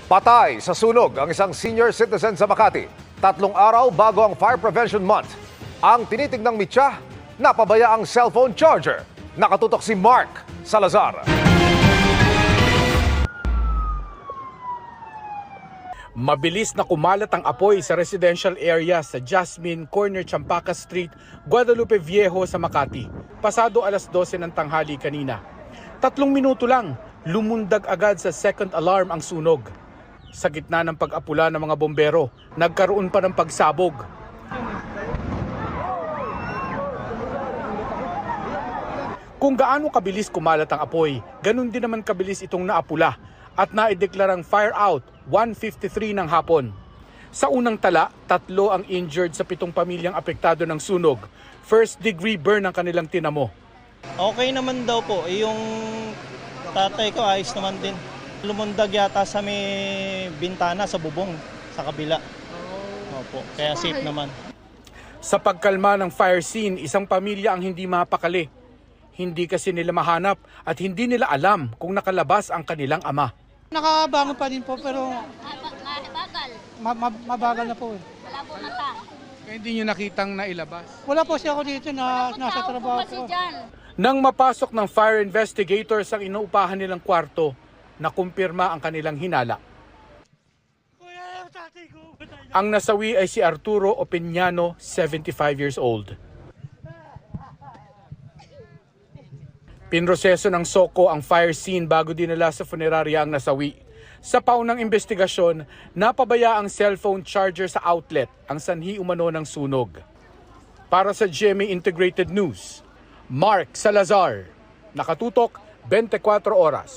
Patay sa sunog ang isang senior citizen sa Makati. 3 araw bago ang Fire Prevention Month. Ang tinitignang mitya, napabaya ang cellphone charger. Nakatutok si Mark Salazar. Mabilis na kumalat ang apoy sa residential area sa Jasmine Corner, Champaka Street, Guadalupe Viejo sa Makati. Pasado alas 12 ng tanghali kanina. 3 minuto lang, lumundag agad sa second alarm ang sunog. Sa gitna ng pag-apula ng mga bombero, nagkaroon pa ng pagsabog. Kung gaano kabilis kumalat ang apoy, ganun din naman kabilis itong naapula at naideklarang fire out 1:53 ng hapon. Sa unang tala, 3 ang injured sa 7 pamilyang apektado ng sunog. First degree burn ang kanilang tinamo. Okay naman daw po. Yung tatay ko ayos naman din. Lumundag yata sa may bintana sa bubong sa kabila. Opo, kaya safe naman. Sa pagkalma ng fire scene, isang pamilya ang hindi mapakali. Hindi kasi nila mahanap at hindi nila alam kung nakalabas ang kanilang ama. Nakabangon pa din po pero Bagal. mabagal na po. Wala po mata. Kaya hindi nyo nakitang nailabas? Wala po siya ako dito na nasa trabaho Kasi ko. dyan. Nang mapasok ng fire investigators ang inuupahan nilang kwarto, nakumpirma ang kanilang hinala. Kuya, tatay ko. Ang nasawi ay si Arturo Opiñano, 75 years old. Pinroseso ng SOCO ang fire scene bago dinala sa funeraria ang nasawi. Sa paunang investigasyon, napabaya ang cellphone charger sa outlet, ang sanhi umano ng sunog. Para sa GMA Integrated News, Mark Salazar, nakatutok 24 oras.